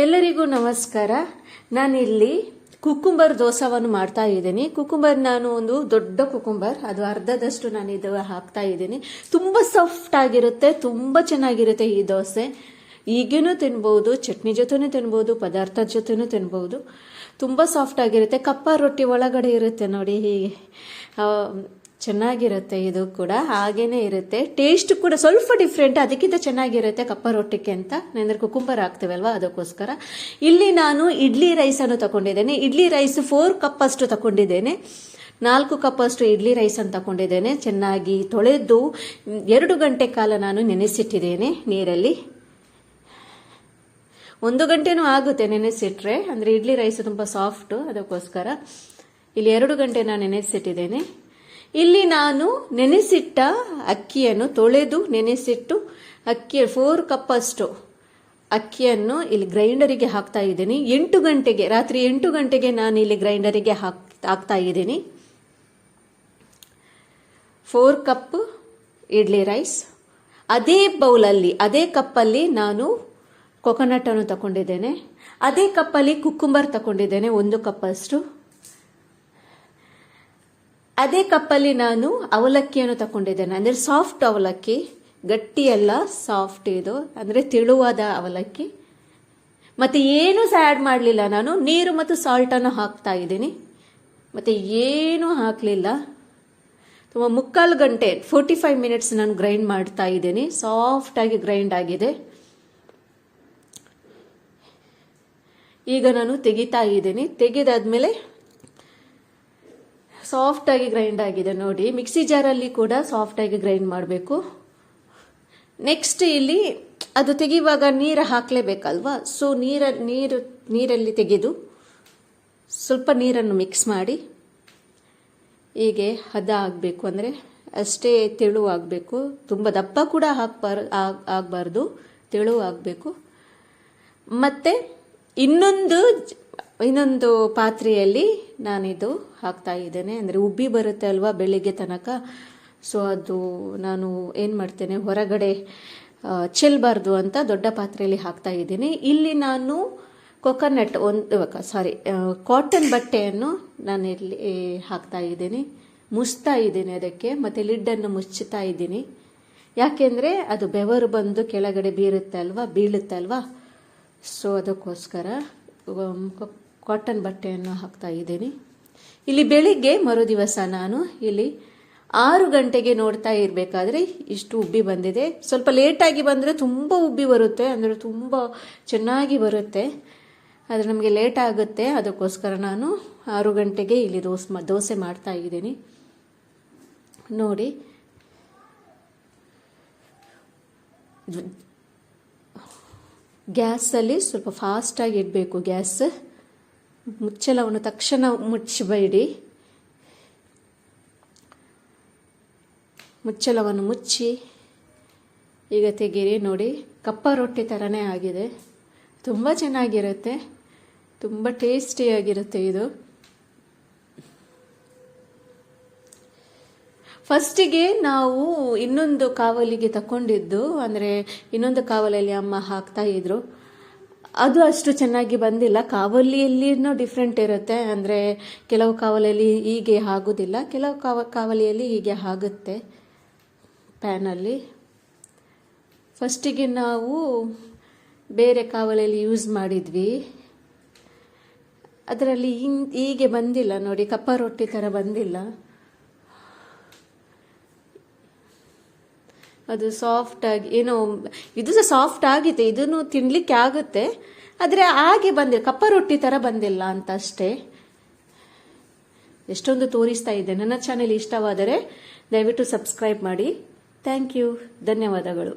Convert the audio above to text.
ಎಲ್ಲರಿಗೂ ನಮಸ್ಕಾರ. ನಾನಿಲ್ಲಿ ಕುಕುಂಬರ್ ದೋಸವನ್ನು ಮಾಡ್ತಾ ಇದ್ದೀನಿ. ಕುಕುಂಬರ್ ನಾನು ಒಂದು ದೊಡ್ಡ ಕುಕುಂಬರ್, ಅದು ಅರ್ಧದಷ್ಟು ನಾನು ಇದು ಹಾಕ್ತಾ ಇದ್ದೀನಿ. ತುಂಬ ಸಾಫ್ಟ್ ಆಗಿರುತ್ತೆ, ತುಂಬ ಚೆನ್ನಾಗಿರುತ್ತೆ ಈ ದೋಸೆ. ಈಗೇನು ತಿನ್ಬೋದು, ಚಟ್ನಿ ಜೊತೆನೂ ತಿನ್ಬೋದು, ಪದಾರ್ಥದ ಜೊತೆನೂ ತಿನ್ಬೋದು. ತುಂಬ ಸಾಫ್ಟ್ ಆಗಿರುತ್ತೆ. ಕಪ್ಪ ರೊಟ್ಟಿ ಒಳಗಡೆ ಇರುತ್ತೆ ನೋಡಿ, ಹೀಗೆ ಚೆನ್ನಾಗಿರುತ್ತೆ. ಇದು ಕೂಡ ಹಾಗೇನೆ ಇರುತ್ತೆ. ಟೇಸ್ಟ್ ಕೂಡ ಸ್ವಲ್ಪ ಡಿಫ್ರೆಂಟ್, ಅದಕ್ಕಿಂತ ಚೆನ್ನಾಗಿರುತ್ತೆ ಕಪ್ಪ ರೊಟ್ಟಿಗೆ ಅಂತ. ಅಂದರೆ ಕುಕುಂಬರ್ ಹಾಕ್ತೀವಲ್ವ, ಅದಕ್ಕೋಸ್ಕರ. ಇಲ್ಲಿ ನಾನು ಇಡ್ಲಿ ರೈಸನ್ನು ತಗೊಂಡಿದ್ದೇನೆ. ಇಡ್ಲಿ ರೈಸ್ 4 ಕಪ್ ಅಷ್ಟು ತಗೊಂಡಿದ್ದೇನೆ. 4 ಕಪ್ ಅಷ್ಟು ಇಡ್ಲಿ ರೈಸನ್ನು ತಗೊಂಡಿದ್ದೇನೆ. ಚೆನ್ನಾಗಿ ತೊಳೆದು 2 ಗಂಟೆ ಕಾಲ ನಾನು ನೆನೆಸಿಟ್ಟಿದ್ದೇನೆ ನೀರಲ್ಲಿ. 1 ಗಂಟೆನೂ ಆಗುತ್ತೆ ನೆನೆಸಿಟ್ರೆ, ಅಂದರೆ ಇಡ್ಲಿ ರೈಸ್ ತುಂಬ ಸಾಫ್ಟು, ಅದಕ್ಕೋಸ್ಕರ ಇಲ್ಲಿ 2 ಗಂಟೆ ನಾನು ನೆನೆಸಿಟ್ಟಿದ್ದೇನೆ. ಇಲ್ಲಿ ನಾನು ನೆನೆಸಿಟ್ಟ ಅಕ್ಕಿಯನ್ನು ತೊಳೆದು ನೆನೆಸಿಟ್ಟು 4 ಕಪ್ ಅಷ್ಟು ಅಕ್ಕಿಯನ್ನು ಇಲ್ಲಿ ಗ್ರೈಂಡರಿಗೆ ಹಾಕ್ತಾ ಇದ್ದೀನಿ. 8 ಗಂಟೆಗೆ, ರಾತ್ರಿ 8 ಗಂಟೆಗೆ ನಾನು ಇಲ್ಲಿ ಗ್ರೈಂಡರಿಗೆ ಹಾಕ್ತಾ ಇದ್ದೀನಿ. 4 ಕಪ್ ಇಡ್ಲಿ ರೈಸ್. ಅದೇ ಬೌಲಲ್ಲಿ, ಅದೇ ಕಪ್ಪಲ್ಲಿ ನಾನು ಕೊಕೊನಟ್ ಅನ್ನು ತಗೊಂಡಿದ್ದೇನೆ. ಅದೇ ಕಪ್ಪಲ್ಲಿ ಕುಕ್ಕುಂಬರ್ ತಗೊಂಡಿದ್ದೇನೆ 1 ಕಪ್ ಅಷ್ಟು. ಅದೇ ಕಪ್ಪಲ್ಲಿ ನಾನು ಅವಲಕ್ಕಿಯನ್ನು ತಗೊಂಡಿದ್ದೇನೆ. ಅಂದರೆ ಸಾಫ್ಟ್ ಅವಲಕ್ಕಿ, ಗಟ್ಟಿಯಲ್ಲ, ಸಾಫ್ಟ್. ಇದು ಅಂದರೆ ತೆಳುವಾದ ಅವಲಕ್ಕಿ. ಮತ್ತೆ ಏನು ಸಹ ಆ್ಯಡ್ ಮಾಡಲಿಲ್ಲ ನಾನು. ನೀರು ಮತ್ತು ಸಾಲ್ಟನ್ನು ಹಾಕ್ತಾ ಇದ್ದೀನಿ, ಮತ್ತೆ ಏನೂ ಹಾಕಲಿಲ್ಲ. ತುಂಬ 3/4 ಗಂಟೆ 45 ಮಿನಿಟ್ಸ್ ನಾನು ಗ್ರೈಂಡ್ ಮಾಡ್ತಾ ಇದ್ದೀನಿ. ಸಾಫ್ಟಾಗಿ ಗ್ರೈಂಡ್ ಆಗಿದೆ. ಈಗ ನಾನು ತೆಗಿತಾ ಇದ್ದೀನಿ. ತೆಗೆದಾದ್ಮೇಲೆ ಸಾಫ್ಟಾಗಿ ಗ್ರೈಂಡ್ ಆಗಿದೆ ನೋಡಿ. ಮಿಕ್ಸಿ ಜಾರಲ್ಲಿ ಕೂಡ ಸಾಫ್ಟಾಗಿ ಗ್ರೈಂಡ್ ಮಾಡಬೇಕು. ನೆಕ್ಸ್ಟ್ ಇಲ್ಲಿ ಅದು ತೆಗೆಯುವಾಗ ನೀರು ಹಾಕಲೇಬೇಕಲ್ವಾ, ಸೊ ನೀರಲ್ಲಿ ತೆಗೆದು ಸ್ವಲ್ಪ ನೀರನ್ನು ಮಿಕ್ಸ್ ಮಾಡಿ ಹೀಗೆ ಹದ ಆಗಬೇಕು. ಅಂದರೆ ಅಷ್ಟೇ ತೆಳು ಆಗಬೇಕು, ತುಂಬ ದಪ್ಪ ಕೂಡ ಆಗಬಾರ್ದು, ತೆಳು ಆಗಬೇಕು. ಮತ್ತು ಇನ್ನೊಂದು ಪಾತ್ರೆಯಲ್ಲಿ ನಾನಿದು ಹಾಕ್ತಾ ಇದ್ದೇನೆ. ಅಂದರೆ ಉಬ್ಬಿ ಬರುತ್ತೆ ಅಲ್ವಾ ಬೆಳಿಗ್ಗೆ ತನಕ, ಸೊ ಅದು ನಾನು ಏನು ಮಾಡ್ತೇನೆ, ಹೊರಗಡೆ ಚೆಲ್ಲಬಾರ್ದು ಅಂತ ದೊಡ್ಡ ಪಾತ್ರೆಯಲ್ಲಿ ಹಾಕ್ತಾ ಇದ್ದೀನಿ. ಇಲ್ಲಿ ನಾನು ಕಾಟನ್ ಬಟ್ಟೆಯನ್ನು ನಾನು ಇಲ್ಲಿ ಹಾಕ್ತಾ ಇದ್ದೀನಿ, ಮುಚ್ತಾ ಇದ್ದೀನಿ ಅದಕ್ಕೆ. ಮತ್ತು ಲಿಡ್ಡನ್ನು ಮುಚ್ಚುತ್ತಾ ಇದ್ದೀನಿ. ಯಾಕೆಂದರೆ ಅದು ಬೆವರು ಬಂದು ಕೆಳಗಡೆ ಬೀಳುತ್ತೆ ಅಲ್ವಾ, ಸೊ ಅದಕ್ಕೋಸ್ಕರ ಕಾಟನ್ ಬಟ್ಟೆಯನ್ನು ಹಾಕ್ತಾ ಇದ್ದೀನಿ. ಇಲ್ಲಿ ಬೆಳಿಗ್ಗೆ ಮರುದಿವಸ ನಾನು ಇಲ್ಲಿ 6 ಗಂಟೆಗೆ ನೋಡ್ತಾ ಇರಬೇಕಾದ್ರೆ ಇಷ್ಟು ಉಬ್ಬಿ ಬಂದಿದೆ. ಸ್ವಲ್ಪ ಲೇಟಾಗಿ ಬಂದರೆ ತುಂಬ ಉಬ್ಬಿ ಬರುತ್ತೆ, ಅಂದರೆ ತುಂಬ ಚೆನ್ನಾಗಿ ಬರುತ್ತೆ. ಆದರೆ ನಮಗೆ ಲೇಟ್ ಆಗುತ್ತೆ, ಅದಕ್ಕೋಸ್ಕರ ನಾನು 6 ಗಂಟೆಗೆ ಇಲ್ಲಿ ದೋಸೆ ಮಾಡ್ತಾ ಇದ್ದೀನಿ ನೋಡಿ. ಗ್ಯಾಸಲ್ಲಿ ಸ್ವಲ್ಪ ಫಾಸ್ಟಾಗಿ ಇಡಬೇಕು ಗ್ಯಾಸ್. ಮುಚ್ಚಳವನ್ನು ತಕ್ಷಣ ಮುಚ್ಚಬೇಡಿ. ಮುಚ್ಚಳವನ್ನು ಮುಚ್ಚಿ ಈಗ ತೆಗೀರಿ ನೋಡಿ. ಕಪ್ಪ ರೊಟ್ಟಿ ಥರನೇ ಆಗಿದೆ. ತುಂಬ ಚೆನ್ನಾಗಿರುತ್ತೆ, ತುಂಬ ಟೇಸ್ಟಿಯಾಗಿರುತ್ತೆ ಇದು. ಫಸ್ಟಿಗೆ ನಾವು ಇನ್ನೊಂದು ಕಾವಲಿಗೆ ತಗೊಂಡಿದ್ದು, ಅಂದರೆ ಇನ್ನೊಂದು ಕಾವಲಲ್ಲಿ ಅಮ್ಮ ಹಾಕ್ತಾ ಇದ್ರು, ಅದು ಅಷ್ಟು ಚೆನ್ನಾಗಿ ಬಂದಿಲ್ಲ. ಕಾವಲಿಯಲ್ಲಿನೂ ಡಿಫ್ರೆಂಟ್ ಇರುತ್ತೆ. ಅಂದರೆ ಕೆಲವು ಕಾವಲಲ್ಲಿ ಹೀಗೆ ಆಗೋದಿಲ್ಲ, ಕೆಲವು ಕಾವಲಿಯಲ್ಲಿ ಹೀಗೆ ಆಗುತ್ತೆ ಪ್ಯಾನಲ್ಲಿ. ಫಸ್ಟಿಗೆ ನಾವು ಬೇರೆ ಕಾವಲಲ್ಲಿ ಯೂಸ್ ಮಾಡಿದ್ವಿ, ಅದರಲ್ಲಿ ಹೀಗೆ ಬಂದಿಲ್ಲ ನೋಡಿ, ಕಪ್ಪ ರೊಟ್ಟಿ ಥರ ಬಂದಿಲ್ಲ. ಅದು ಸಾಫ್ಟಾಗಿ ಇದು ಸಹ ಸಾಫ್ಟ್ ಆಗಿದೆ, ಇದನ್ನು ತಿನ್ನಲಿಕ್ಕೆ ಆಗುತ್ತೆ. ಆದರೆ ಹಾಗೆ ಬಂದಿಲ್ಲ, ಕಪ್ಪ ರೊಟ್ಟಿ ಥರ ಬಂದಿಲ್ಲ ಅಂತ ಅಷ್ಟೇ. ಎಷ್ಟೊಂದು ತೋರಿಸ್ತಾ ಇದ್ದೆ. ನನ್ನ ಚಾನೆಲ್ ಇಷ್ಟವಾದರೆ ದಯವಿಟ್ಟು ಸಬ್ಸ್ಕ್ರೈಬ್ ಮಾಡಿ. ಥ್ಯಾಂಕ್ ಯು, ಧನ್ಯವಾದಗಳು.